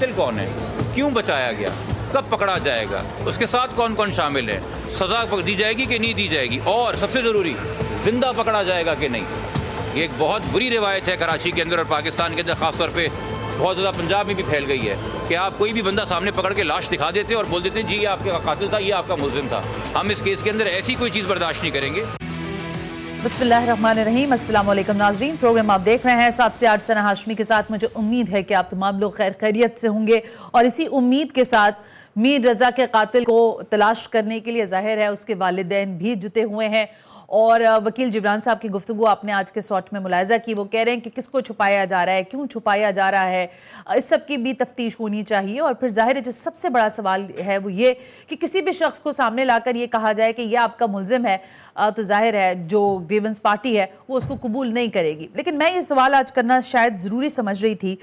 कातिल कौन है, क्यों बचाया गया, कब पकड़ा जाएगा, उसके साथ कौन कौन शामिल है, सजा दी जाएगी कि नहीं दी जाएगी, और सबसे ज़रूरी जिंदा पकड़ा जाएगा कि नहीं। ये एक बहुत बुरी रिवायत है कराची के अंदर और पाकिस्तान के अंदर, ख़ासतौर पे बहुत ज़्यादा पंजाब में भी फैल गई है कि आप कोई भी बंदा सामने पकड़ के लाश दिखा देते हैं और बोल देते हैं जी ये आपका कातिल था, ये आपका मुलजिम था। हम इस केस के अंदर ऐसी कोई चीज़ बर्दाश्त नहीं करेंगे। बिस्मिल्लाहिर्रहमानिर्रहीम, अस्सलाम वालेकुम नाज़रीन। प्रोग्राम आप देख रहे हैं 7 से 8 सना हाशमी के साथ। मुझे उम्मीद है कि आप तमाम लोग खैर खैरियत से होंगे और इसी उम्मीद के साथ मीर रज़ा के कातिल को तलाश करने के लिए ज़ाहिर है उसके वालिदैन भी जुटे हुए हैं। और वकील जिब्रान साहब की गुफ्तगू आपने आज के शॉट में मुलाहिजा की। वो कह रहे हैं कि किसको छुपाया जा रहा है, क्यों छुपाया जा रहा है, इस सब की भी तफ्तीश होनी चाहिए। और फिर जाहिर है जो सबसे बड़ा सवाल है वो ये कि किसी भी शख्स को सामने लाकर ये कहा जाए कि यह आपका मुलजिम है, तो जाहिर है जो ग्रीवेंस पार्टी है वो उसको कबूल नहीं करेगी। लेकिन मैं ये सवाल आज करना शायद ज़रूरी समझ रही थी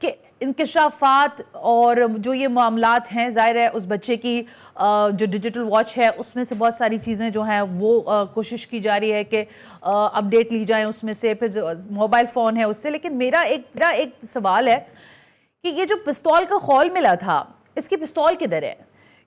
कि इंकशाफात और जो ये मामलात हैं, ज़ाहिर है उस बच्चे की जो डिजिटल वॉच है उसमें से बहुत सारी चीज़ें जो हैं वो कोशिश की जा रही है कि अपडेट ली जाएं उसमें से, फिर जो मोबाइल फ़ोन है उससे। लेकिन मेरा एक सवाल है कि ये जो पिस्तौल का खौल मिला था, इसकी पिस्तौल किधर है?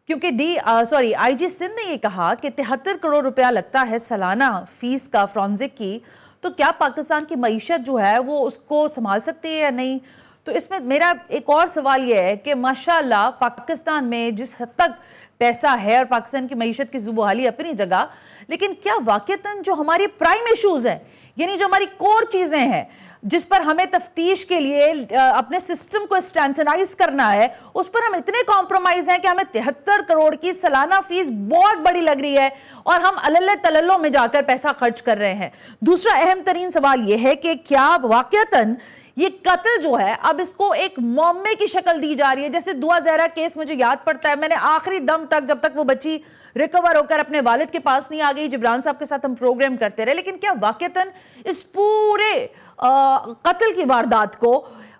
क्योंकि आईजी सिंध ने ये कहा कि 73 करोड़ रुपया लगता है सालाना फीस का फॉरेंसिक की, तो क्या पाकिस्तान की मईशत जो है वो उसको संभाल सकती है या नहीं? तो इसमें मेरा एक और सवाल यह है कि माशाल्लाह पाकिस्तान में जिस हद तक पैसा है और पाकिस्तान की मईशत की ज़ुबहाली अपनी जगह, लेकिन क्या वाकईतन जो हमारी प्राइम इशूज़ हैं, यानी जो हमारी कोर चीज़ें हैं जिस पर हमें तफ्तीश के लिए अपने सिस्टम को स्ट्रेंथनाइज करना है, उस पर हम इतने कॉम्प्रोमाइज हैं कि हमें 73 करोड़ की सालाना फीस बहुत बड़ी लग रही है और हम अल्ले तलल्लो में जाकर पैसा खर्च कर रहे हैं। दूसरा अहम तरीन सवाल यह है कि क्या वाकईतन ये कत्ल जो है अब इसको एक मौमे की शक्ल दी जा रही है? जैसे दुआ ज़हरा केस मुझे याद पड़ता है, मैंने आखिरी दम तक जब तक वो बच्ची रिकवर होकर अपने वालिद के पास नहीं आ गई, जिब्रान साहब के साथ हम प्रोग्राम करते रहे, लेकिन क्या वाकईतन इस पूरे कत्ल की वारदात को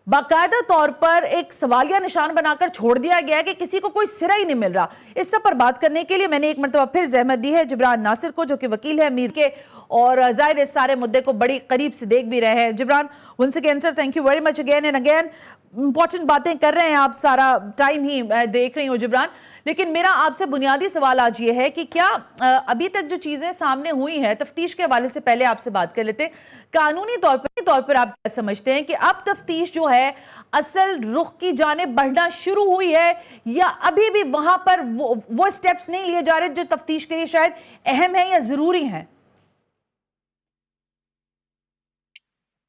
बाकायदा तौर पर एक सवालिया निशान बनाकर छोड़ दिया गया है कि किसी को कोई सिरा ही नहीं मिल रहा? इस सब पर बात करने के लिए मैंने एक मरतबा फिर जहमत दी है जिब्रान नासिर को, जो कि वकील है मीर के और जाहिर इस सारे मुद्दे को बड़ी करीब से देख भी रहे हैं। Jibran, once again sir, thank you very much again and again. Important बातें कर रहे हैं आप, सारा टाइम ही देख रही हूँ जिब्रान। लेकिन मेरा आपसे बुनियादी सवाल आज ये है कि क्या अभी तक जो चीज़ें सामने हुई हैं तफ्तीश के हवाले से, पहले आपसे बात कर लेते हैं, कानूनी तौर पर आप क्या समझते हैं कि अब तफ्तीश जो है असल रुख की जाने बढ़ना शुरू हुई है या अभी भी वहां पर वो स्टेप्स नहीं लिए जा रहे जो तफ्तीश के लिए शायद अहम है या जरूरी हैं?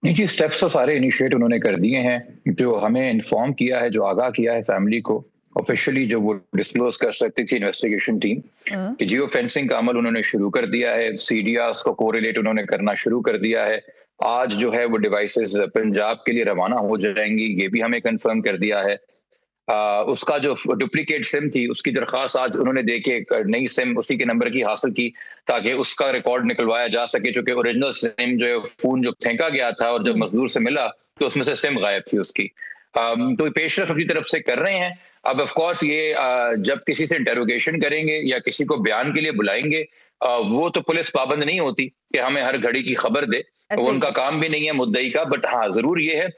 नहीं जी, स्टेप्स तो सारे इनिशिएट उन्होंने कर दिए हैं। जो हमें इन्फॉर्म किया है, जो आगाह किया है फैमिली को ऑफिशियली, जो वो डिस्क्लोज कर सकती थी इन्वेस्टिगेशन टीम, कि जियो फेंसिंग का अमल उन्होंने शुरू कर दिया है, सीडीआरस को कोरिलेट उन्होंने करना शुरू कर दिया है। आज जो है वो डिवाइसेस पंजाब के लिए रवाना हो जाएंगी, ये भी हमें कंफर्म कर दिया है। उसका जो डुप्लीकेट सिम थी उसकी दरख्वास्त आज उन्होंने दे के नई सिम उसी के नंबर की हासिल की ताकि उसका रिकॉर्ड निकलवाया जा सके, चूंकि ओरिजिनल सिम जो फोन जो फेंका गया था और जब मजदूर से मिला तो उसमें से सिम गायब थी उसकी। तो पेशरफ अपनी तरफ से कर रहे हैं। अब ऑफ कोर्स ये जब किसी से इंटेरोगेशन करेंगे या किसी को बयान के लिए बुलाएंगे, वो तो पुलिस पाबंद नहीं होती कि हमें हर घड़ी की खबर दे, वो उनका काम भी नहीं है मुद्दई का। बट हाँ, जरूर ये है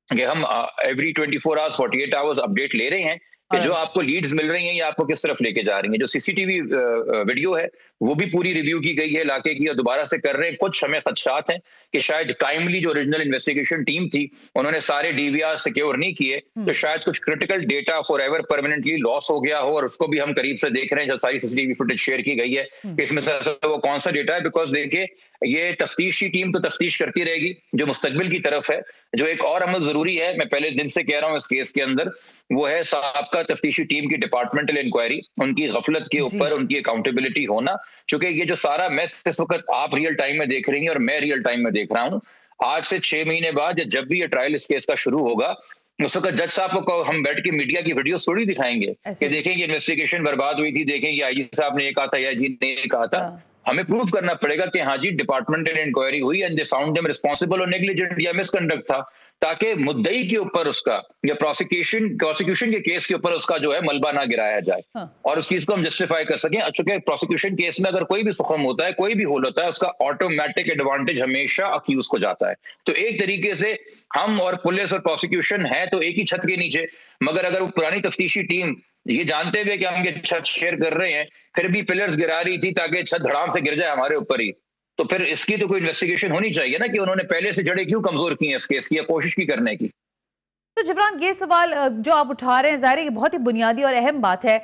कि हम एवरी 24 आवर्स 48 आवर्स अपडेट ले रहे हैं कि जो आपको लीड्स मिल रही हैं ये आपको किस तरफ लेके जा रही हैं। जो सीसीटीवी वीडियो है वो भी पूरी रिव्यू की गई है, लाके की और दोबारा से कर रहे हैं। कुछ हमें खदशात हैं कि शायद टाइमली जो ओरिजिनल इन्वेस्टिगेशन टीम थी उन्होंने सारे डीवीआर सिक्योर नहीं किए, तो शायद कुछ critical data for ever permanently loss हो गया हो, और उसको भी हम करीब से देख रहे हैं। जो सारी सीसीटीवी फुटेज शेयर की गई है कि इसमें से वो कौन सा डेटा है। बिकॉज देखिए, ये तफ्तीशी टीम तो तफ्तीश करती रहेगी जो मुस्तकबिल की तरफ है। जो एक और अमल जरूरी है, मैं पहले दिन से कह रहा हूं इस केस के अंदर, वो है साबका तफ्तीशी टीम की डिपार्टमेंटल इंक्वायरी, उनकी गफलत के ऊपर उनकी अकाउंटेबिलिटी होना। चूंकि ये जो सारा मैस इस वक्त आप रियल टाइम में देख रही हैं और मैं रियल टाइम में देख रहा हूं, आज से 6 महीने बाद या जब भी ये ट्रायल इस केस का शुरू होगा, उस वक्त जज साहब को हम बैठ के मीडिया की वीडियो थोड़ी दिखाएंगे कि देखें ये इन्वेस्टिगेशन बर्बाद हुई थी, देखें ये आईजी साहब ने ये कहा था या जी ने ये कहा था। हमें प्रूव करना पड़ेगा कि हाँ जी डिपार्टमेंटल इंक्वायरी हुई and they found them responsible और नेग्लिजेंट या मिसकंडक्ट था, ताकि मुद्दई के ऊपर उसका या प्रोसिक्यूशन के केस के ऊपर उसका जो है मलबा ना गिराया जाए। हाँ। और उस चीज को हम जस्टिफाई कर सकें। चूंकि प्रोसिक्यूशन केस में अगर कोई भी सुखम होता है, कोई भी होल होता है, उसका ऑटोमेटिक एडवांटेज हमेशा अक्यूज को जाता है। तो एक तरीके से हम और पुलिस और प्रोसिक्यूशन है तो एक ही छत के नीचे, मगर अगर वो पुरानी तफ्तीशी टीम ये जानते हुए कि हम ये छत शेयर कर रहे हैं, फिर भी पिलर्स गिरा रही थी ताकि छत धड़ाम से गिर जाए हमारे ऊपर ही, तो फिर इसकी तो कोई इन्वेस्टिगेशन होनी चाहिए ना कि उन्होंने पहले से जड़ें क्यों कमजोर की हैं इस केस की या कोशिश की करने की। तो जिब्रान, ये सवाल जो आप उठा रहे हैं, ज़ाहिर है ये बहुत ही बुनियादी और अहम बात है।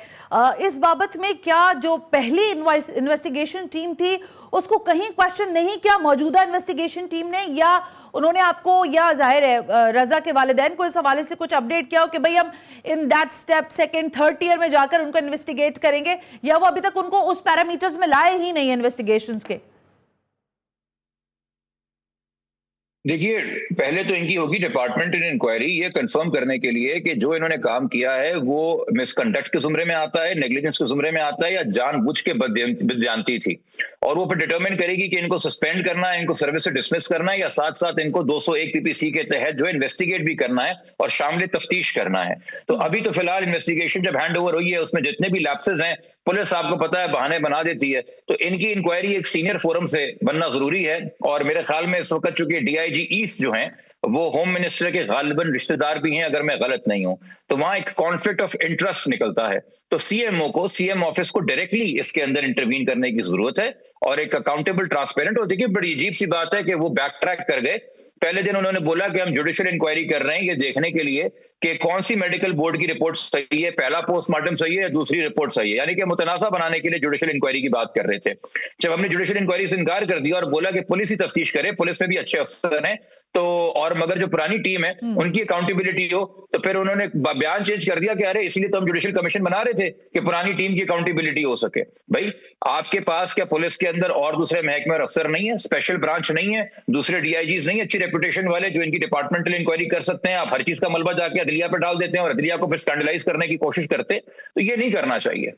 इस बाबत में क्या जो पहली इन्वेस्टिगेशन टीम थी उसको कहीं क्वेश्चन नहीं किया मौजूदा इन्वेस्टिगेशन टीम ने, या उन्होंने आपको, या जाहिर है रजा के वालिदैन को इस हवाले से कुछ अपडेट किया हो कि भाई हम in that step second third tier में जाकर उनको इन्वेस्टिगेट करेंगे, या वो अभी तक उनको उस पैरामीटर्स में लाए ही नहीं इन्वेस्टिगेशंस के? देखिए, पहले तो इनकी होगी डिपार्टमेंटल इंक्वायरी ये कंफर्म करने के लिए कि जो इन्होंने काम किया है वो मिसकंडक्ट के जुमरे में आता है, नेग्लिजेंस के जुमरे में आता है, या जानबूझ के बदयांती थी। और वो फिर डिटरमिन करेगी कि इनको सस्पेंड करना है, इनको सर्विस से डिसमिस करना है, या साथ साथ इनको 201 पीपीसी के तहत जो इन्वेस्टिगेट भी करना है और शामिल तफ्तीश करना है। तो अभी तो फिलहाल इन्वेस्टिगेशन जब हैंड ओवर हुई है उसमें जितने भी लैप्सेस हैं पुलिस आपको पता है बहाने बना देती है, तो इनकी इंक्वायरी एक सीनियर फोरम से बनना जरूरी है। और मेरे ख्याल में इस वक्त चूंकि डीआईजी ईस्ट जो हैं वो होम मिनिस्टर के गालिबन रिश्तेदार भी हैं अगर मैं गलत नहीं हूं, तो वहां एक कॉन्फ्लिक्ट ऑफ इंटरेस्ट निकलता है। तो सीएमओ को, सीएम ऑफिस को डायरेक्टली इसके अंदर इंटरवीन करने की जरूरत है और एक अकाउंटेबल ट्रांसपेरेंट। और देखिए बड़ी अजीब सी बात है कि वो बैक ट्रैक कर गए। पहले दिन उन्होंने बोला कि हम जुडिशियल इंक्वायरी कर रहे हैं ये देखने के लिए कि कौन सी मेडिकल बोर्ड की रिपोर्ट सही है, पहला पोस्टमार्टम सही है या दूसरी रिपोर्ट सही है, यानी कि मुतनासा बनाने के लिए जुडिशियल इंक्वायरी की बात कर रहे थे। जब हमने जुडिशियल इंक्वायरी से इनकार कर दिया और बोला कि पुलिस ही तफ्तीश करे, पुलिस में भी अच्छे अफसर हैं, तो और मगर जो पुरानी टीम है उनकी अकाउंटेबिलिटी हो, तो फिर उन्होंने बयान चेंज कर दिया कि अरे इसलिए तो हम जुडिशियल कमीशन बना रहे थे कि पुरानी टीम की अकाउंटेबिलिटी हो सके। भाई आपके पास क्या पुलिस के अंदर और दूसरे महकमे और अफसर नहीं है, स्पेशल ब्रांच नहीं है, दूसरे डीआईजीज नहीं है अच्छी रेपुटेशन वाले जो इनकी डिपार्टमेंटल इंक्वायरी कर सकते हैं? आप हर चीज का मलबा जाके अदलिया पर डाल देते हैं और अदलिया को फिर स्कैंडलाइज करने की कोशिश करते, तो ये नहीं करना चाहिए।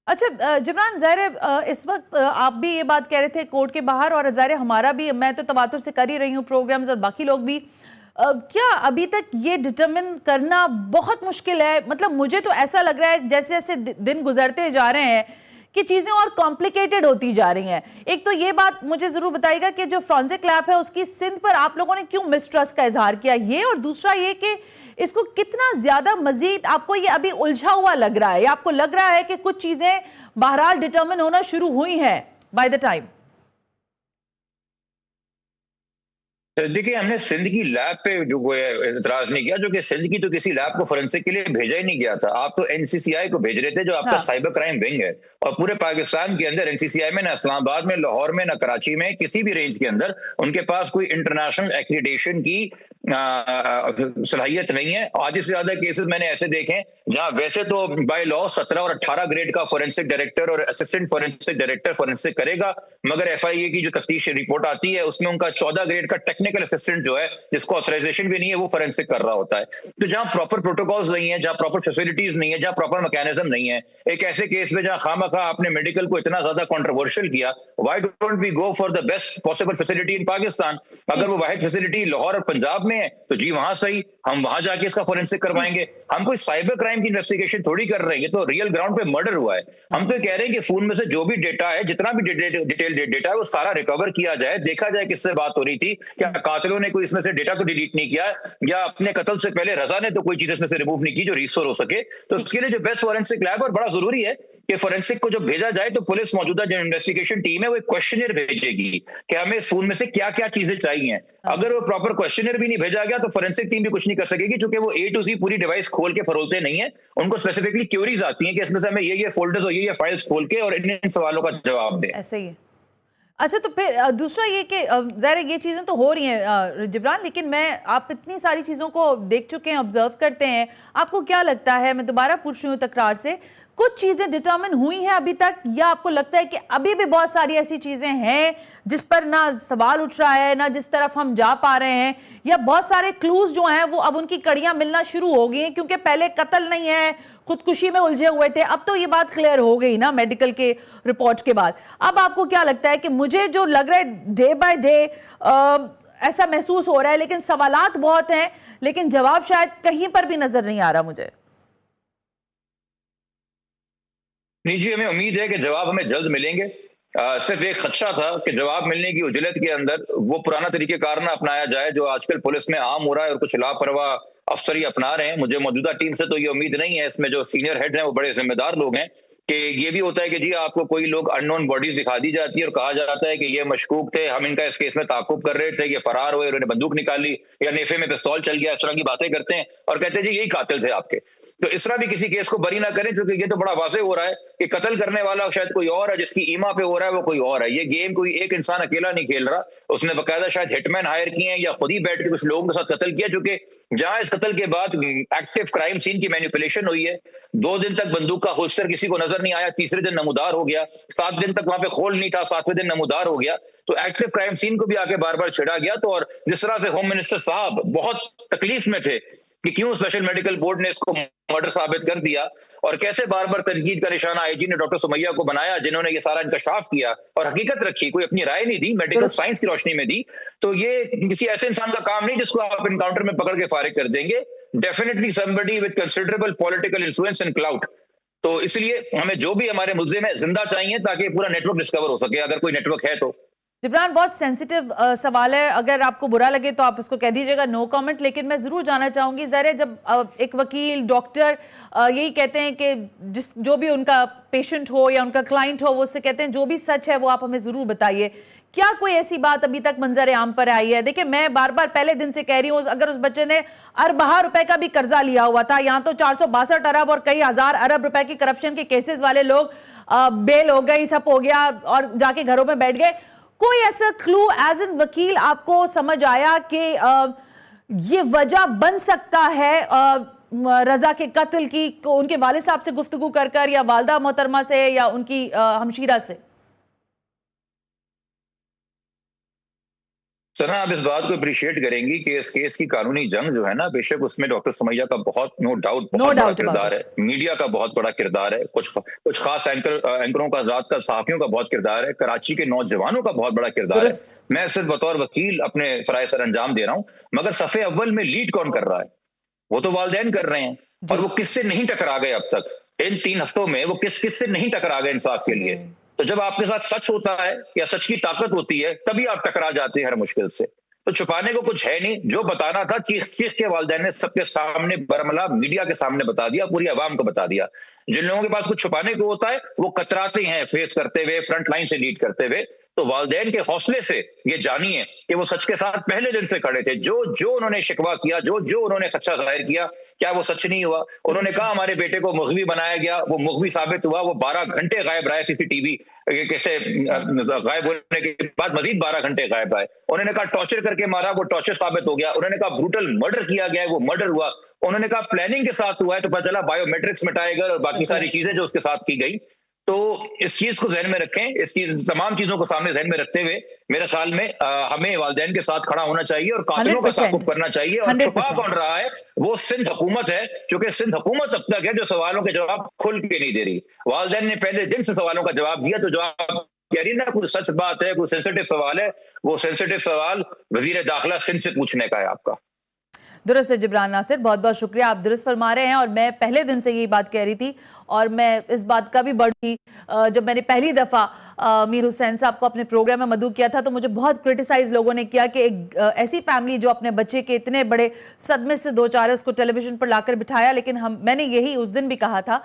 अच्छा जिब्रान, ज़ाहिर है इस वक्त आप भी ये बात कह रहे थे कोर्ट के बाहर, और ज़ाहिर है हमारा भी, मैं तो तवातुर से कर ही रही हूँ प्रोग्राम्स और बाकी लोग भी, क्या अभी तक ये डिटरमिन करना बहुत मुश्किल है? मतलब मुझे तो ऐसा लग रहा है जैसे जैसे दिन गुजरते जा रहे हैं कि चीज़ें और कॉम्प्लिकेटेड होती जा रही हैं। एक तो ये बात मुझे ज़रूर बताइएगा कि जो फॉरेंसिक लैब है उसकी सिंध पर आप लोगों ने क्यों मिसट्रस्ट का इजहार किया, ये, और दूसरा ये कि इसको कितना ज़्यादा मजीद आपको ये अभी उलझा हुआ लग रहा है, या आपको लग रहा है कि कुछ चीज़ें बहरहाल डिटरमिन होना शुरू हुई हैं बाय द टाइम? देखिए, हमने सिंध की लैब पे जो एतराज नहीं किया, जो कि सिंध की तो किसी लैब को फोरेंसिक के लिए भेजा ही नहीं गया था। आप तो एनसीसीआई को भेज रहे थे जो आपका साइबर क्राइम विंग है, और पूरे पाकिस्तान के अंदर एनसीसीआई में, ना इस्लामाबाद में, लाहौर में, ना कराची में, किसी भी रेंज के अंदर उनके पास कोई इंटरनेशनल एक्रीडेशन की सलाहियत नहीं है। आधे से ज्यादा केसेस मैंने ऐसे देखे जहां वैसे तो बाय लॉ 17 और 18 ग्रेड का फोरेंसिक डायरेक्टर और असिस्टेंट फोरेंसिक डायरेक्टर फोरेंसिक करेगा, मगर एफआईए की जो तफ्तीश रिपोर्ट आती है उसमें उनका 14 ग्रेड का टेक्निकल असिस्टेंट जो है, जिसको ऑथराइजेशन भी नहीं है, वो फोरेंसिक कर रहा होता है। तो जहां प्रॉपर प्रोटोकॉल्स नहीं है, जहां प्रॉपर फैसिलिटीज नहीं है, जहां प्रॉपर मैकेनिज्म नहीं है, एक ऐसे केस में जहां खामखा आपने मेडिकल को इतना ज्यादा कंट्रोवर्शियल किया, why don't we go for the best possible facility in Pakistan? अगर वो वाहिद फैसिलिटी लाहौर और पंजाब में है तो जी वहां सही, हम वहां जाके इसका फोरेंसिक करवाएंगे। हम कोई साइबर क्राइम की इन्वेस्टिगेशन थोड़ी कर रहे हैं, ये तो रियल ग्राउंड पे मर्डर हुआ है। हम तो कह रहे हैं कि फोन में से जो भी डेटा है, जितना भी डिटेल डेटा है, वो सारा रिकवर किया जाए, देखा जाए किससे बात हो रही थी, क्या कातिलों ने कोई इसमें से डेटा तो डिलीट नहीं किया, या अपने कत्ल से पहले रजा ने तो कोई चीज इसमें से रिमूव नहीं की जो रिस्टोर हो सके। तो उसके लिए जो बेस्ट फोरेंसिक लैब, और बड़ा जरूरी है कि फोरेंसिक को जब भेजा जाए तो पुलिस मौजूदा जो इन्वेस्टिगेशन टीम है वो एक क्वेश्चनर भेजेगी कि हमें इस फोन में से क्या क्या चीजें चाहिए। अगर वो प्रॉपर क्वेश्चनर भी नहीं भेजा गया तो फोरेंसिक टीम भी कुछ नहीं कर सकेगी, क्योंकि वो ए टू जी पूरी डिवाइस खोल के फरोलते नहीं है। उनको स्पेसिफिकली क्वेरीज आती हैं कि इसमें से हमें ये फोल्डर्स और ये फाइल्स खोल के और इन सवालों का जवाब दें। ऐसे ही है। अच्छा, तो फिर दूसरा ये कि ज़ाहिर ये चीज़ें तो हो रही हैं जिब्रान, लेकिन आप इतनी सारी चीज़ों को देख चुके हैं, ऑब्जर्व करते हैं, आपको क्या लगता है, मैं दोबारा पूछ रही हूँ तकरार से, कुछ चीज़ें डिटरमिन हुई हैं अभी तक, या आपको लगता है कि अभी भी बहुत सारी ऐसी चीज़ें हैं जिस पर ना सवाल उठ रहा है, ना जिस तरफ हम जा पा रहे हैं, या बहुत सारे क्लूज जो हैं वो अब उनकी कड़ियां मिलना शुरू हो गई हैं क्योंकि पहले कत्ल नहीं है, खुदकुशी में उलझे हुए थे। अब तो ये बात क्लियर हो गई ना मेडिकल के रिपोर्ट के बाद। अब आपको क्या लगता है? कि मुझे जो लग रहा है डे बाय डे ऐसा महसूस हो रहा है, लेकिन सवालात बहुत हैं, लेकिन जवाब शायद कहीं पर भी नजर नहीं आ रहा मुझे। नहीं जी, हमें उम्मीद है कि जवाब हमें जल्द मिलेंगे। सिर्फ एक खदशा था कि जवाब मिलने की उजलत के अंदर वो पुराना तरीक़ेकार ना अपनाया जाए जो आजकल पुलिस में आम हो रहा है और कुछ लापरवाह अफसर ही अपना रहे हैं। मुझे मौजूदा टीम से तो ये उम्मीद नहीं है, इसमें जो सीनियर हेड हैं वो बड़े जिम्मेदार लोग हैं, कि ये भी होता है कि जी आपको कोई लोग अननोन बॉडीज दिखा दी जाती है और कहा जाता है कि ये मशकूक थे, हम इनका इस केस में ताकुब कर रहे थे, ये फरार हुए, उन्होंने बंदूक निकाली या नेफे में पिस्तौल चल गया, इस तरह की बातें करते हैं और कहते हैं जी यही कातिल थे आपके। तो इस तरह भी किसी केस को बरी ना करें, क्योंकि ये तो बड़ा वाज़ेह हो रहा है कि कत्ल करने वाला शायद कोई और है, जिसकी ईमा पे हो रहा है वो कोई और है। ये गेम कोई एक इंसान अकेला नहीं खेल रहा, उसने बाकायदा शायद हिटमैन हायर किए हैं या खुद ही बैठ के कुछ लोगों के साथ कत्ल किया, जो कि जहां इस कत्ल के बाद एक्टिव क्राइम सीन की मैनिपुलेशन हुई है। 2 दिन तक बंदूक का होल्स्टर किसी को नजर नहीं आया, तीसरे दिन नमूदार हो गया, 7 दिन तक वहां पे खोल नहीं था, 7वें दिन नमूदार हो गया। तो एक्टिव क्राइम सीन को भी आके बार बार छिड़ा गया। तो और जिस तरह से होम मिनिस्टर साहब बहुत तकलीफ में थे कि क्यों स्पेशल मेडिकल बोर्ड ने इसको मर्डर साबित कर दिया, और कैसे बार बार तनकीद का निशाना आईजी ने डॉक्टर सुमैया को बनाया, जिन्होंने ये सारा इंकशाफ किया और हकीकत रखी, कोई अपनी राय नहीं दी, मेडिकल साइंस की रोशनी में दी। तो ये किसी ऐसे इंसान का काम नहीं जिसको आप इनकाउंटर में पकड़ के फारिग कर देंगे। Definitely somebody with considerable political influence and clout. तो इसलिए हमें जो भी हमारे मुल्जिम है जिंदा चाहिए, ताकि पूरा नेटवर्क डिस्कवर हो सके, अगर कोई नेटवर्क है तो। जिब्रान, बहुत सेंसिटिव सवाल है, अगर आपको बुरा लगे तो आप उसको कह दीजिएगा, नो कमेंट। लेकिन मैं ज़रूर जानना चाहूँगी, ज़रा जब एक वकील डॉक्टर यही कहते हैं कि जो भी उनका पेशेंट हो या उनका क्लाइंट हो, वो उससे कहते हैं जो भी सच है वो आप हमें ज़रूर बताइए, क्या कोई ऐसी बात अभी तक मंजर आम पर आई है? देखिए, मैं बार बार पहले दिन से कह रही हूँ, अगर उस बच्चे ने अरबा रुपए का भी कर्जा लिया हुआ था, यहाँ तो 462 अरब और कई हजार अरब रुपए की करप्शन के केसेस वाले लोग बेल हो गई, सब हो गया और जाके घरों में बैठ गए। कोई ऐसा क्लू एज एन वकील आपको समझ आया कि ये वजह बन सकता है रजा के कत्ल की, उनके वालिद साहब से गुफ्तगू कर या वालदा मोहतरमा से या उनकी हमशीरा से? सना, आप इस बात को अप्रिशिएट करेंगे कि इस केस की कानूनी जंग जो है ना, बेशक उसमें डॉक्टर सुमैया का बहुत नो डाउट बड़ा किरदार है, मीडिया का बहुत बड़ा किरदार है, कुछ खास एंकरों का, जात का, सहाफियों का बहुत किरदार है, कराची के नौजवानों का बहुत बड़ा किरदार है। मैं सिर्फ बतौर वकील अपने फराइज सर अंजाम दे रहा हूँ, मगर सफ़े अव्वल में लीड कौन कर रहा है? वो तो वालिदैन कर रहे हैं। और वो किससे नहीं टकरा गए अब तक इन 3 हफ्तों में? वो किससे नहीं टकरा गए इंसाफ के लिए? तो जब आपके साथ सच होता है या सच की ताकत होती है, तभी आप टकरा जाते हैं हर मुश्किल से। तो छुपाने को कुछ है नहीं, जो बताना था चीख के वालिदैन ने सबके सामने बरमला मीडिया के सामने बता दिया, पूरी आवाम को बता दिया। जिन लोगों के पास कुछ छुपाने को होता है वो कतराते हैं फेस करते हुए, फ्रंट लाइन से लीड करते हुए। तो वालिदैन के हौसले से ये जानिए कि वो सच के साथ पहले दिन से खड़े थे। जो उन्होंने शिकवा किया, जो उन्होंने खदशा जाहिर किया, क्या वो सच नहीं हुआ? उन्होंने कहा हमारे बेटे को मुग़वी बनाया गया, वो मुग़वी साबित हुआ। वो 12 घंटे गायब रहा, सीसीटीवी कैसे गायब होने के बाद मजीद 12 घंटे गायब रहे। उन्होंने कहा टॉर्चर करके मारा, वो टॉर्चर साबित हो गया। उन्होंने कहा ब्रूटल मर्डर किया गया है, वो मर्डर हुआ। उन्होंने कहा प्लानिंग के साथ हुआ है, तो पता चला बायोमेट्रिक्स मिटाए गए और बाकी सारी चीजें जो उसके साथ की गई। तो इस चीज को ज़हन में रखें, इसकी तमाम चीजों को सामने ज़हन में रखते हुए मेरे ख्याल में हमें वालिदैन के साथ खड़ा होना चाहिए और कातिलों का ताक़ुब करना चाहिए। और छुपा कौन रहा है? वो सिंध हुकूमत है, क्योंकि सिंध हुकूमत अब तक है जो सवालों के जवाब खुल के नहीं दे रही। वालिदैन ने पहले दिन से सवालों का जवाब दिया, तो जवाब कह रही ना, कोई सच बात है, कोई सेंसिटिव सवाल है, वो सेंसिटिव सवाल वजीर दाखिला सिंध से पूछने का है आपका। दुरुस्त है जिब्रान नासिर, बहुत बहुत शुक्रिया, आप दुरुस्त फरमा रहे हैं। और मैं पहले दिन से यही बात कह रही थी, और मैं इस बात का भी बढ़ी जब मैंने पहली दफ़ा मीर हुसैन साहब को अपने प्रोग्राम में मदऊ किया था, तो मुझे बहुत क्रिटिसाइज लोगों ने किया कि एक ऐसी फैमिली जो अपने बच्चे के इतने बड़े सदमे से दो चार है, उसको टेलीविजन पर लाकर बिठाया। लेकिन मैंने यही उस दिन भी कहा था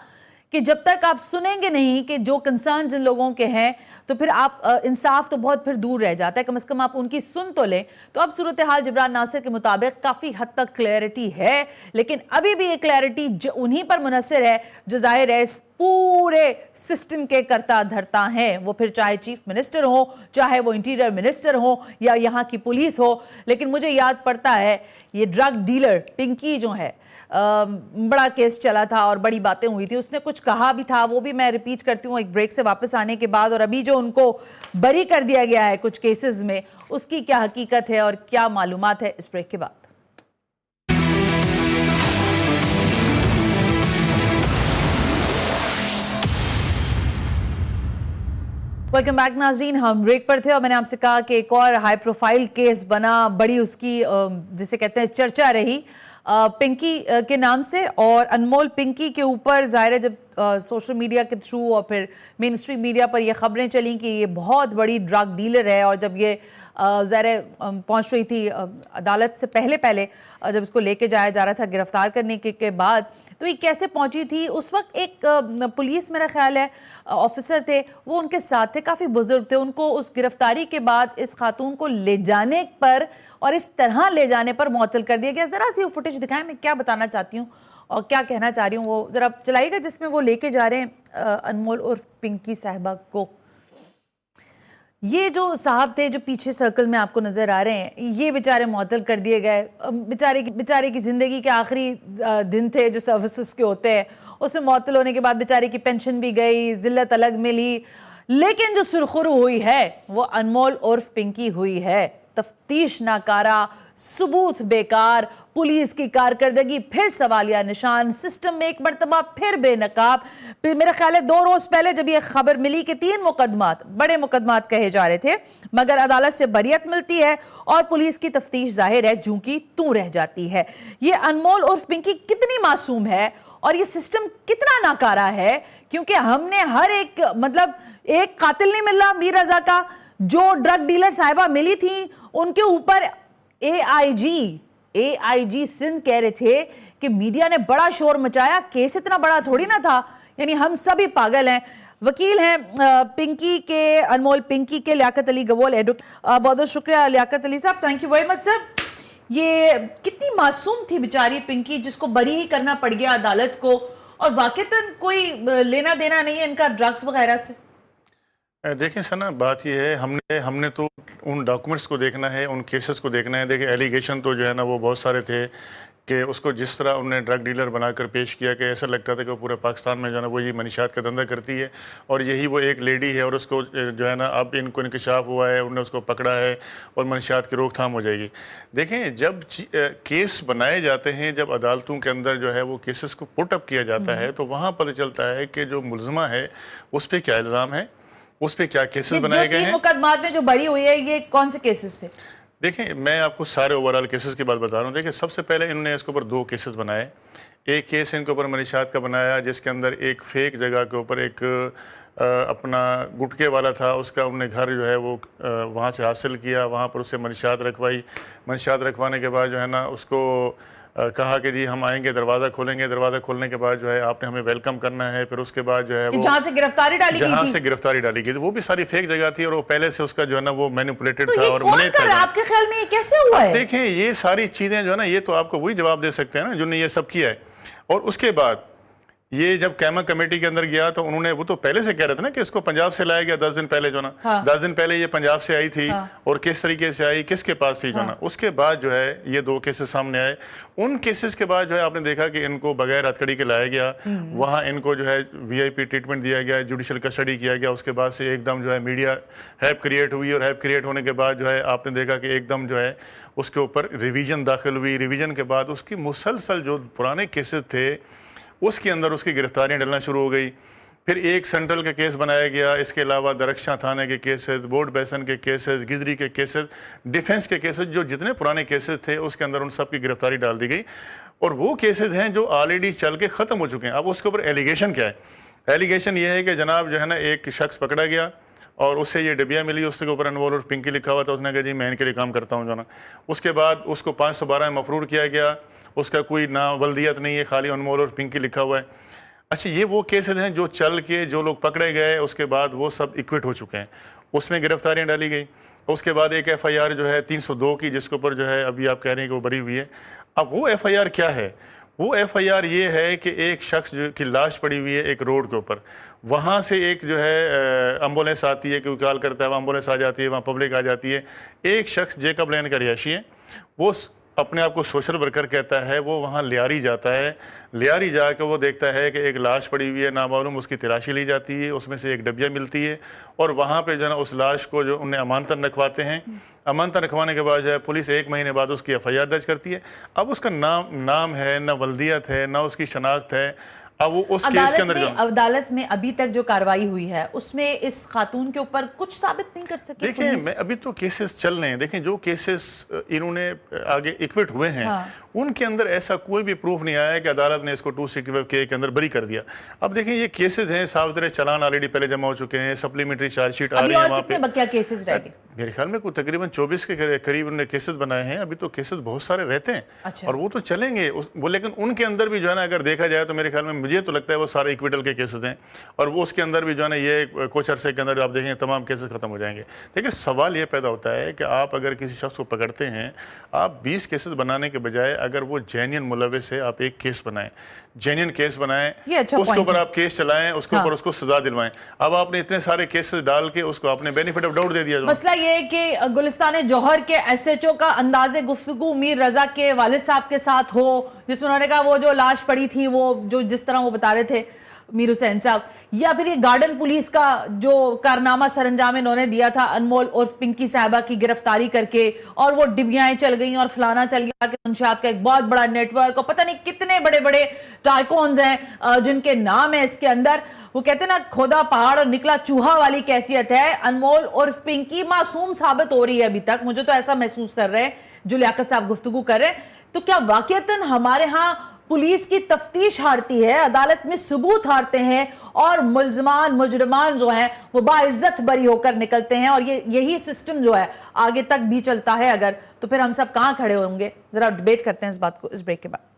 कि जब तक आप सुनेंगे नहीं कि जो कंसर्न जिन लोगों के हैं, तो फिर आप इंसाफ तो बहुत फिर दूर रह जाता है। कम से कम आप उनकी सुन तो लें। तो अब सूरत हाल जिब्रान नासिर के मुताबिक काफ़ी हद तक क्लैरिटी है, लेकिन अभी भी ये क्लैरिटी उन्हीं पर मुनहसर है जो जाहिर है इस पूरे सिस्टम के करता धरता हैं। वो फिर चाहे चीफ मिनिस्टर हो, चाहे वो इंटीरियर मिनिस्टर हो या यहाँ की पुलिस हो। लेकिन मुझे याद पड़ता है ये ड्रग डीलर पिंकी जो है, बड़ा केस चला था और बड़ी बातें हुई थी, उसने कुछ कहा भी था, वो भी मैं रिपीट करती हूँ एक ब्रेक से वापस आने के बाद। और अभी जो उनको बरी कर दिया गया है कुछ केसेस में, उसकी क्या हकीकत है और क्या मालूमात है, इस ब्रेक के बाद। वेलकम बैक नाज़रीन, हम ब्रेक पर थे और मैंने आपसे कहा कि एक और हाई प्रोफाइल केस बना, बड़ी उसकी जिसे कहते हैं चर्चा रही पिंकी के नाम से। और अनमोल पिंकी के ऊपर ज़ाहिर है जब सोशल मीडिया के थ्रू और फिर मेन स्ट्रीम मीडिया पर ये खबरें चली कि ये बहुत बड़ी ड्रग डीलर है, और जब ये ज़ाहिर पहुंच रही थी अदालत से पहले जब इसको लेके जाया जा रहा था गिरफ्तार करने के बाद, तो ये कैसे पहुंची थी? उस वक्त एक पुलिस मेरा ख्याल है ऑफिसर थे, वो उनके साथ थे, काफ़ी बुजुर्ग थे। उनको उस गिरफ्तारी के बाद इस खातून को ले जाने पर और इस तरह ले जाने पर मुअत्तल कर दिया गया। ज़रा सी वो फुटेज दिखाएं, मैं क्या बताना चाहती हूँ और क्या कहना चाह रही हूँ, वो ज़रा चलाइएगा, जिसमें वो लेके जा रहे हैं अनमोल उर्फ पिंकी साहिबा को। ये जो साहब थे जो पीछे सर्कल में आपको नजर आ रहे हैं, ये बेचारे मुअत्तल कर दिए गए। बेचारे की जिंदगी के आखिरी दिन थे जो सर्विसेज के होते हैं, उसमें मुअत्तल होने के बाद बेचारे की पेंशन भी गई, जिल्लत अलग मिली, लेकिन जो सुरखुरू हुई है वो अनमोल उर्फ पिंकी हुई है। तफ्तीश नाकारा, सबूत बेकार, पुलिस की कारकर्दगी फिर सवालिया निशान, सिस्टम में एक मरतबा फिर बेनकाब। फिर मेरा ख्याल है 2 रोज पहले जब यह खबर मिली कि 3 मुकदमात, बड़े मुकदमात कहे जा रहे थे, मगर अदालत से बरियत मिलती है और पुलिस की तफ्तीश जाहिर है जूं की तू रह जाती है। ये अनमोल उर्फ पिंकी कितनी मासूम है और ये सिस्टम कितना नाकारा है, क्योंकि हमने हर एक मतलब एक कातिल नहीं मिल रहा मीर रजा का, जो ड्रग डीलर साहिबा मिली थी उनके ऊपर एआईजी सिंध कह रहे थे कि मीडिया ने बड़ा शोर मचाया, केस इतना बड़ा थोड़ी ना था, यानी हम सभी पागल हैं। वकील हैं पिंकी के, अनमोल पिंकी के, लियाकत अली गवोल एडवोकेट। बहुत बहुत शुक्रिया लियाकत अली साहब, thank you very much sir. ये कितनी मासूम थी बेचारी पिंकी, जिसको बरी ही करना पड़ गया अदालत को, और वाकईतन कोई लेना देना नहीं है इनका ड्रग्स वगैरह से। देखिए सना, बात ये है, हमने तो उन डॉक्यूमेंट्स को देखना है, उन केसेस को देखना है। देखिए एलिगेशन तो जो है ना वो बहुत सारे थे कि उसको जिस तरह उन्होंने ड्रग डीलर बनाकर पेश किया कि ऐसा लगता था कि वो पूरे पाकिस्तान में जो है ना वो ये मनीषात का धंधा करती है और यही वो एक लेडी है, और उसको जो है ना अब इनको इंकशाफ हुआ है, उन्होंने उसको पकड़ा है और मनीषात की रोकथाम हो जाएगी। देखें, जब केस बनाए जाते हैं, जब अदालतों के अंदर जो है वो केसेस को पुट अप किया जाता है, तो वहाँ पता चलता है कि जो मुलजमा है उस पर क्या इल्ज़ाम है, उस पर क्या केसेस बनाए गए हैं। मुकदमात में जो बरी हुई है ये कौन से केसेस थे? देखें, मैं आपको सारे ओवरऑल केसेस की बात बता रहा हूँ। देखिए, सबसे पहले इन्होंने इसके ऊपर 2 केसेस बनाए। एक केस इनके ऊपर मनीषात का बनाया, जिसके अंदर एक फेक जगह के ऊपर एक अपना गुटके वाला था, उसका उन्होंने घर जो है वो वहाँ से हासिल किया, वहाँ पर उससे मनीषात रखवाई। मनीषात रखवाने के बाद जो है ना उसको कहा कि जी हम आएंगे, दरवाज़ा खोलेंगे, दरवाज़ा खोलने के बाद जो है आपने हमें वेलकम करना है। फिर उसके बाद जो है वो जहाँ से गिरफ्तारी डाली गई थी वो भी सारी फेक जगह थी, और वो पहले से उसका जो है ना वो मैनिपुलेटेड तो था और मनी था। आपके ख्याल में ये कैसे हुआ है? देखें, ये सारी चीज़ें जो है ना, ये तो आपको वही जवाब दे सकते हैं ना जिन्होंने ये सब किया है। और उसके बाद ये जब कैमा कमेटी के अंदर गया तो उन्होंने, वो तो पहले से कह रहे थे ना कि इसको पंजाब से लाया गया 10 दिन पहले जो ना, 10 दिन पहले ये पंजाब से आई थी, और किस तरीके से आई, किसके पास थी जो ना। उसके बाद जो है ये 2 केसेस सामने आए। उन केसेस के बाद जो है आपने देखा कि इनको बगैर हथकड़ी के लाया गया, वहाँ इनको जो है VIP ट्रीटमेंट दिया गया, जुडिशल कस्टडी किया गया। उसके बाद से एकदम जो है मीडिया हैप क्रिएट हुई, और हैप क्रिएट होने के बाद जो है आपने देखा कि एकदम जो है उसके ऊपर रिवीजन दाखिल हुई। रिवीजन के बाद उसकी मुसलसल जो पुराने केसेस थे उसके अंदर उसकी गिरफ्तारियाँ डलना शुरू हो गई। फिर एक सेंट्रल का केस बनाया गया, इसके अलावा दरख्शां थाने के केसेस, बोर्ड बैसन के केसेस, गिजरी के केसेस, डिफेंस के केसेस, जो जितने पुराने केसेस थे उसके अंदर उन सब की गिरफ्तारी डाल दी गई। और वो केसेस हैं जो ऑलरेडी चल के ख़त्म हो चुके हैं। अब उसके ऊपर एलिगेशन क्या है? एलिगेशन ये है कि जनाब जो है ना एक शख्स पकड़ा गया और उससे ये डिबिया मिली, उसके ऊपर अनमोल और पिंकी लिखा हुआ था। उसने कहा जी मैं इनके लिए काम करता हूँ जो ना। उसके बाद उसको 512 में मफरूर किया गया, उसका कोई ना वल्दियत नहीं है, खाली अनमोल और पिंकी लिखा हुआ है। अच्छा, ये वो केसेस हैं जो चल के जो लोग पकड़े गए उसके बाद वो सब इक्विट हो चुके हैं, उसमें गिरफ्तारियाँ डाली गई। उसके बाद एक FIR जो है 302 की, जिसके ऊपर जो है अभी आप कह रहे हैं कि वो बरी हुई है। अब वो FIR क्या है? वो FIR ये है कि एक शख्स जो की लाश पड़ी हुई है एक रोड के ऊपर, वहाँ से एक जो है एम्बुलेंस आती है, कोई कॉल करता है, वहाँ एम्बुलेंस आ जाती है, वहाँ पब्लिक आ जाती है। एक शख्स जेकब लैन का रिहायशी है, वो अपने आप को सोशल वर्कर कहता है, वो वहाँ लियारी जाता है। लियारी जाकर वो देखता है कि एक लाश पड़ी हुई है नामालूम, उसकी तलाशी ली जाती है, उसमें से एक डबिया मिलती है, और वहाँ पे जो है ना उस लाश को जो उन्हें अमानतन रखवाते हैं। अमानतन रखवाने के बाद जो है पुलिस 1 महीने बाद उसकी FIR दर्ज करती है। अब उसका नाम है, ना वल्दियत है, ना उसकी शनाख्त है। अब वो उस केस के अंदर अदालत में अभी तक जो कार्रवाई हुई है उसमें इस खातून के ऊपर कुछ साबित नहीं कर सके। देखिए मैं अभी तो केसेस चल रहे हैं, देखें जो केसेस इन्होंने आगे इक्विट हुए हैं उनके अंदर ऐसा कोई भी प्रूफ नहीं आया है कि अदालत ने इसको 265 के अंदर बरी कर दिया। अब देखें ये केसेस हैं, साफ तरह चालान ऑलरेडी पहले जमा हो चुके हैं, सप्लीमेंट्री चार्जशीट आ रही है वहाँ पे। बकिया केसेस रह गए मेरे ख्याल में तकरीबन 24 के करीब उन्होंने केसेस बनाए हैं, अभी तो केसेस बहुत सारे रहते हैं। अच्छा। और वो तो चलेंगे वो, लेकिन उनके अंदर भी जो है ना अगर देखा जाए तो मेरे ख्याल में मुझे तो लगता है वो सारे इक्विटल के केसेस हैं और वो उसके अंदर भी जो है ना ये कुछ अरसे के अंदर आप देखेंगे तमाम केसेस खत्म हो जाएंगे। देखिए सवाल ये पैदा होता है कि आप अगर किसी शख्स को पकड़ते हैं, आप 20 केसेस बनाने के बजाय अगर वो जेन्युइन मुलविस है आप एक केस बनाएं, जेन्युइन केस बनाएं, उसके ऊपर आप केस चलाएं, उसके ऊपर उसको सजा दिलवाएं। अब आपने इतने सारे केसेस डाल के उसको आपने बेनिफिट ऑफ डाउट दे दिया। मसला ये है कि गुलिस्तान जौहर के SHO का अंदाजे गुफ्तगू मीर रजा के वालिद साहब के साथ हो, जिसमें उन्होंने कहा वो जो लाश पड़ी थी वो जो जिस तरह वो बता रहे थे मीर हुसैन साहब, या फिर ये गार्डन पुलिस का जो कारनामा सरंजाम इन्होंने दिया था अनमोल और पिंकी साहिबा की गिरफ्तारी करके, और वो डिबियाएं चल गई और फलाना चल गया कि मुंशियात का एक बहुत बड़ा नेटवर्क और पता नहीं कितने बड़े बड़े टाइकॉन्स हैं जिनके नाम है इसके अंदर। वो कहते हैं ना खोदा पहाड़ और निकला चूहा वाली कैफियत है। अनमोल और पिंकी मासूम साबित हो रही है अभी तक, मुझे तो ऐसा महसूस कर रहे हैं जो लियाकत साहब गुफ्तगू कर रहे हैं। तो क्या वाकईतन हमारे यहाँ पुलिस की तफ्तीश हारती है, अदालत में सबूत हारते हैं और मुजरमान जो हैं वो बाइज्जत बरी होकर निकलते हैं, और यही सिस्टम जो है आगे तक भी चलता है अगर, तो फिर हम सब कहां खड़े होंगे? जरा डिबेट करते हैं इस बात को इस ब्रेक के बाद।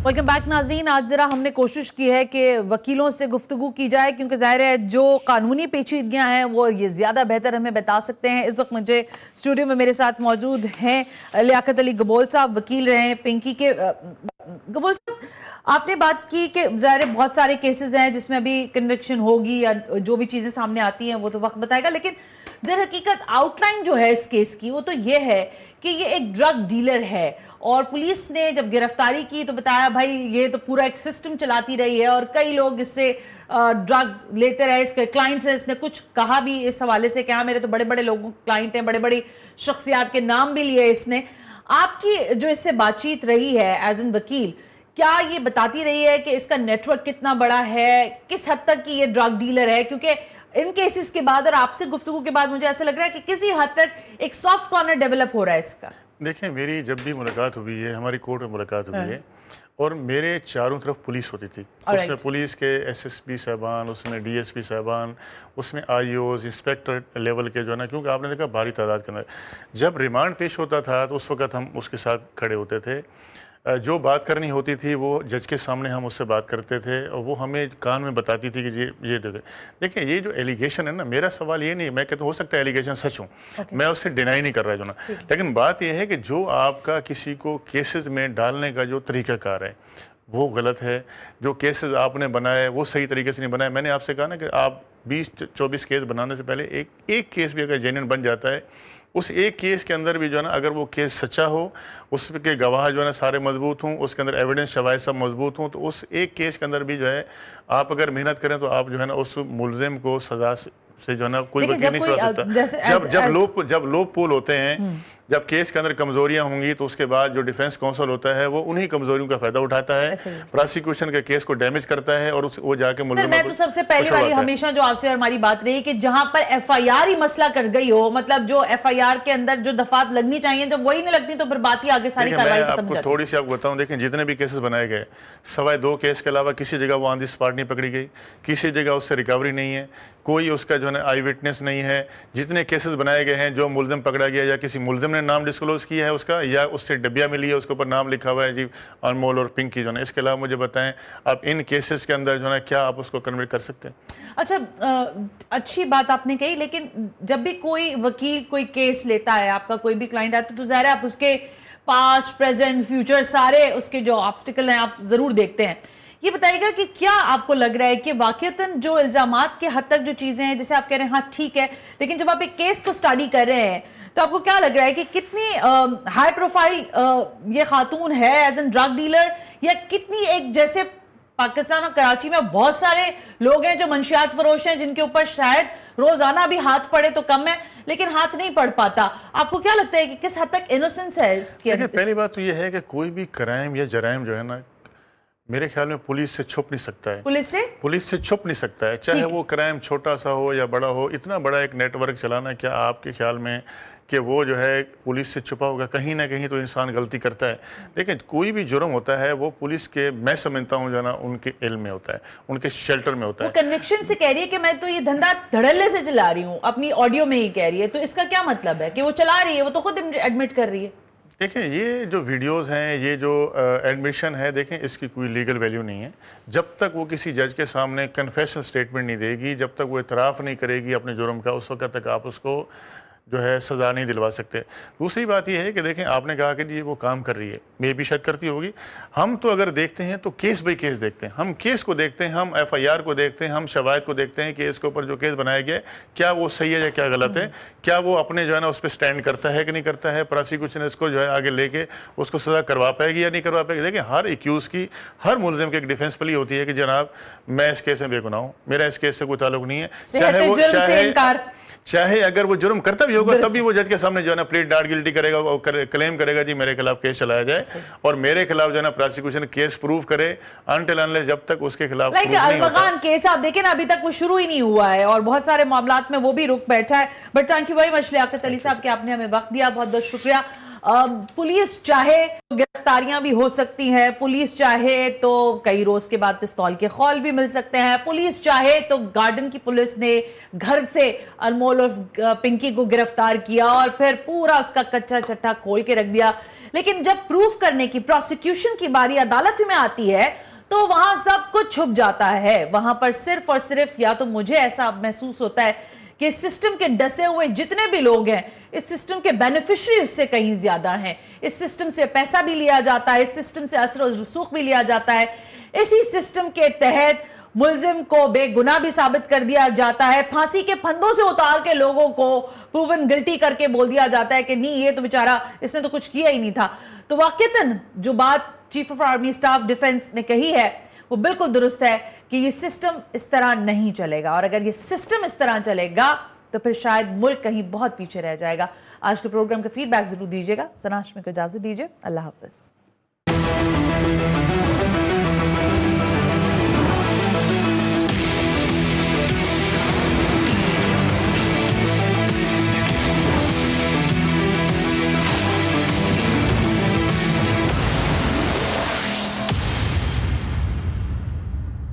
वेलकम बैक नाज़रीन। आज ज़रा हमने कोशिश की है कि वकीलों से गुफ्तगू की जाए, क्योंकि ज़ाहिर है जो कानूनी पेचीदगियाँ हैं वो ये ज़्यादा बेहतर हमें बता सकते हैं। इस वक्त मुझे स्टूडियो में मेरे साथ मौजूद हैं लियाकत अली गबोल साहब, वकील रहे हैं पिंकी के। गबोल साहब, आपने बात की कि ज़ाहिर बहुत सारे केसेस हैं जिसमें अभी कन्विक्शन होगी या जो भी चीज़ें सामने आती हैं वो तो वक्त बताएगा, लेकिन दर हकीकत आउटलाइन जो है इस केस की वो तो ये है कि ये एक ड्रग डीलर है, और पुलिस ने जब गिरफ्तारी की तो बताया भाई ये तो पूरा एक सिस्टम चलाती रही है और कई लोग इससे ड्रग्स लेते रहे, इसके क्लाइंट्स हैं। इसने कुछ कहा भी इस हवाले से, क्या मेरे तो बड़े बड़े लोगों क्लाइंट हैं, बड़े बड़ी शख्सियात के नाम भी लिए इसने। आपकी जो इससे बातचीत रही है एज एन वकील, क्या ये बताती रही है कि इसका नेटवर्क कितना बड़ा है, किस हद तक की ये ड्रग डीलर है? क्योंकि इन केसेस के बाद और आपसे गुफ्तगू के बाद मुझे ऐसा लग रहा है कि किसी हद तक एक सॉफ्ट कॉर्नर डेवलप हो रहा है इसका। देखिए मेरी जब भी मुलाकात हुई है, हमारी कोर्ट में मुलाकात हुई है, और मेरे चारों तरफ पुलिस होती थी। उसमें पुलिस के SSP साहबान, उसमें DSP साहबान, उसमें IOs, इंस्पेक्टर लेवल के जो है ना, क्योंकि आपने देखा भारी तादाद के अंदर जब रिमांड पेश होता था तो उस वक्त हम उसके साथ खड़े होते थे। जो बात करनी होती थी वो जज के सामने हम उससे बात करते थे और वो हमें कान में बताती थी कि ये देखिए ये जो एलिगेशन है ना, मेरा सवाल ये नहीं, मैं कहता हूँ हो सकता है एलिगेशन सच हूँ, मैं उससे डिनाई नहीं कर रहा जो ना, लेकिन बात यह है कि जो आपका किसी को केसेस में डालने का जो तरीकाकार है वो गलत है। जो केसेस आपने बनाए वो सही तरीके से नहीं बनाए। मैंने आपसे कहा ना कि आप 20-24 केस बनाने से पहले एक केस भी अगर जेन्युइन बन जाता है, उस एक केस के अंदर भी जो है ना अगर वो केस सच्चा हो, उसके गवाह जो है ना सारे मजबूत हों, उसके अंदर एविडेंस शवाहिद सब मजबूत हों, तो उस एक केस के अंदर भी जो है आप अगर मेहनत करें तो आप जो है ना उस मुलजिम को सजा से जो है ना कोई वकील नहीं छुड़ा सकता। जब लोग पोल होते हैं, जब केस के अंदर कमजोरियां होंगी तो उसके बाद जो डिफेंस काउंसिल होता है वो उन्हीं कमजोरियों का फायदा उठाता है, प्रोसिक्यूशन के केस को डैमेज करता है और वो जाके मुल्जिम। मैं तो सबसे पहली वाली हमेशा जो आपसे हमारी बात रही कि जहां पर FIR ही मसला कर गई हो, मतलब जो FIR के अंदर जो दफात लगनी चाहिए जब वही नहीं लगती तो फिर बात ही आगे सारी कार्रवाई खत्म हो जाती है। थोड़ी सी आपको बताऊं, देखें जितने भी केसेस बनाए गए, सवाए 2 केस के अलावा किसी जगह वो ऑन द स्पॉट नहीं पकड़ी गई, किसी जगह उससे रिकवरी नहीं है, कोई उसका जो है आई विटनेस नहीं है। जितने केसेस बनाए गए हैं, जो मुल्जिम पकड़ा गया या किसी मुल्जिम ने नाम डिस्क्लोज किया है उसका, या उससे डबिया मिली है उसके ऊपर नाम लिखा हुआ है जी अनमोल और पिंकी जो है। इसके अलावा मुझे बताएं आप इन केसेस के अंदर जो है क्या आप उसको कन्वर्ट कर सकते हैं? अच्छा, अच्छी बात आपने कही, लेकिन जब भी कोई वकील कोई केस लेता है, आपका कोई भी क्लाइंट आता है, तो ज़ाहिर है आप उसके पास्ट प्रेजेंट फ्यूचर सारे उसके जो ऑब्स्टिकल हैं आप ज़रूर देखते हैं। ये बताइएगा कि क्या आपको लग रहा है कि वाकईतन जो इल्जामात के हद तक जो चीज़ें हैं, जैसे आप कह रहे हैं हाँ ठीक है, लेकिन जब आप एक केस को स्टडी कर रहे हैं तो आपको क्या लग रहा है कि कितनी हाई प्रोफाइल ये खातून है एज एन ड्रग डीलर, या कितनी एक जैसे पाकिस्तान और कराची में बहुत सारे लोग हैं जो मंशियात फरोश हैं जिनके ऊपर शायद रोजाना भी हाथ पड़े तो कम है, लेकिन हाथ नहीं पड़ पाता। आपको क्या लगता है कि किस हद तक इनोसेंस है इसके? पहली बात तो ये है कि कोई भी क्राइम या जराइम जो है ना, मेरे ख्याल में पुलिस से छुप नहीं सकता है। पुलिस से छुप नहीं सकता है, चाहे वो क्राइम छोटा सा हो या बड़ा हो। इतना बड़ा एक नेटवर्क चलाना, क्या आपके ख्याल में कि वो जो है पुलिस से छुपा होगा? कहीं ना कहीं तो इंसान गलती करता है। लेकिन कोई भी जुर्म होता है वो पुलिस के, मैं समझता हूँ जो ना, उनके इल्म में होता है, उनके शेल्टर में होता है। कन्विक्शन से कह रही है कि मैं तो ये धंधा धड़ल्ले से चला रही हूँ, अपनी ऑडियो में ही कह रही है, तो इसका क्या मतलब है कि वो चला रही है? वो तो खुद एडमिट कर रही है। देखें, ये जो वीडियोस हैं, ये जो एडमिशन है, देखें इसकी कोई लीगल वैल्यू नहीं है। जब तक वो किसी जज के सामने कन्फेशन स्टेटमेंट नहीं देगी, जब तक वो इतराफ़ नहीं करेगी अपने जुर्म का, उस वक्त तक आप उसको जो है सज़ा नहीं दिलवा सकते। दूसरी बात यह है कि देखें, आपने कहा कि जी वो काम कर रही है, मे भी शायद करती होगी। हम तो अगर देखते हैं तो केस बाई केस देखते हैं, हम केस को देखते हैं, हम FIR को देखते हैं, हम शवाहिद को देखते हैं कि इसके ऊपर जो केस बनाया गया है क्या वो सही है या क्या गलत है, क्या वो अपने जो है ना उस पर स्टैंड करता है कि नहीं करता है, प्रोसिक्यूशन इसको जो है आगे लेके उसको सज़ा करवा पाएगी या नहीं करवा पाएगी। देखिए, हर एक्यूज़ की, हर मुलजिम की एक डिफेंस प्ली होती है कि जनाब मैं इस केस में बेगुनाह हूँ, मेरा इस केस से कोई ताल्लुक नहीं है। चाहे अगर वो जुर्म करता भी होगा, तब भी वो जज के सामने जो है ना प्लीड नॉट गिल्टी करेगा और क्लेम करेगा जी मेरे खिलाफ केस चलाया जाए, और मेरे खिलाफ जो है ना प्रोसिक्यूशन केस प्रूव करे अनटिल अनलेस जब तक उसके खिलाफ प्रूफ नहीं होता। केस आप देखें ना, अभी तक वो शुरू ही नहीं हुआ है और बहुत सारे मामलात में वो भी रुक बैठा है। But thank you very much Liaquat Ali sahab कि आपने हमें वक्त दिया, बहुत बहुत शुक्रिया। पुलिस चाहे तो गिरफ्तारियां भी हो सकती हैं, पुलिस चाहे तो कई रोज के बाद पिस्तौल के खौल भी मिल सकते हैं, पुलिस चाहे तो गार्डन की पुलिस ने घर से अनमोल और पिंकी को गिरफ्तार किया और फिर पूरा उसका कच्चा चट्टा खोल के रख दिया। लेकिन जब प्रूफ करने की, प्रोसिक्यूशन की बारी अदालत में आती है तो वहां सब कुछ छुप जाता है। वहां पर सिर्फ और सिर्फ, या तो मुझे ऐसा महसूस होता है कि सिस्टम के डसे हुए जितने भी लोग हैं, इस सिस्टम के बेनिफिशियरी उससे कहीं ज्यादा हैं। इस सिस्टम से पैसा भी लिया जाता है, इस सिस्टम से असर और रसूख भी लिया जाता है। इसी सिस्टम के तहत मुल्जिम को बेगुनाह भी साबित कर दिया जाता है, फांसी के फंदों से उतार के लोगों को प्रूवन गिल्टी करके बोल दिया जाता है कि नहीं, ये तो बेचारा, इसने तो कुछ किया ही नहीं था। तो वाकईतन जो बात chief of army staff defence ने कही है वो बिल्कुल दुरुस्त है कि ये सिस्टम इस तरह नहीं चलेगा, और अगर ये सिस्टम इस तरह चलेगा तो फिर शायद मुल्क कहीं बहुत पीछे रह जाएगा। आज के प्रोग्राम का फीडबैक जरूर दीजिएगा। सना हाशमी को इजाजत दीजिए, अल्लाह हाफिज।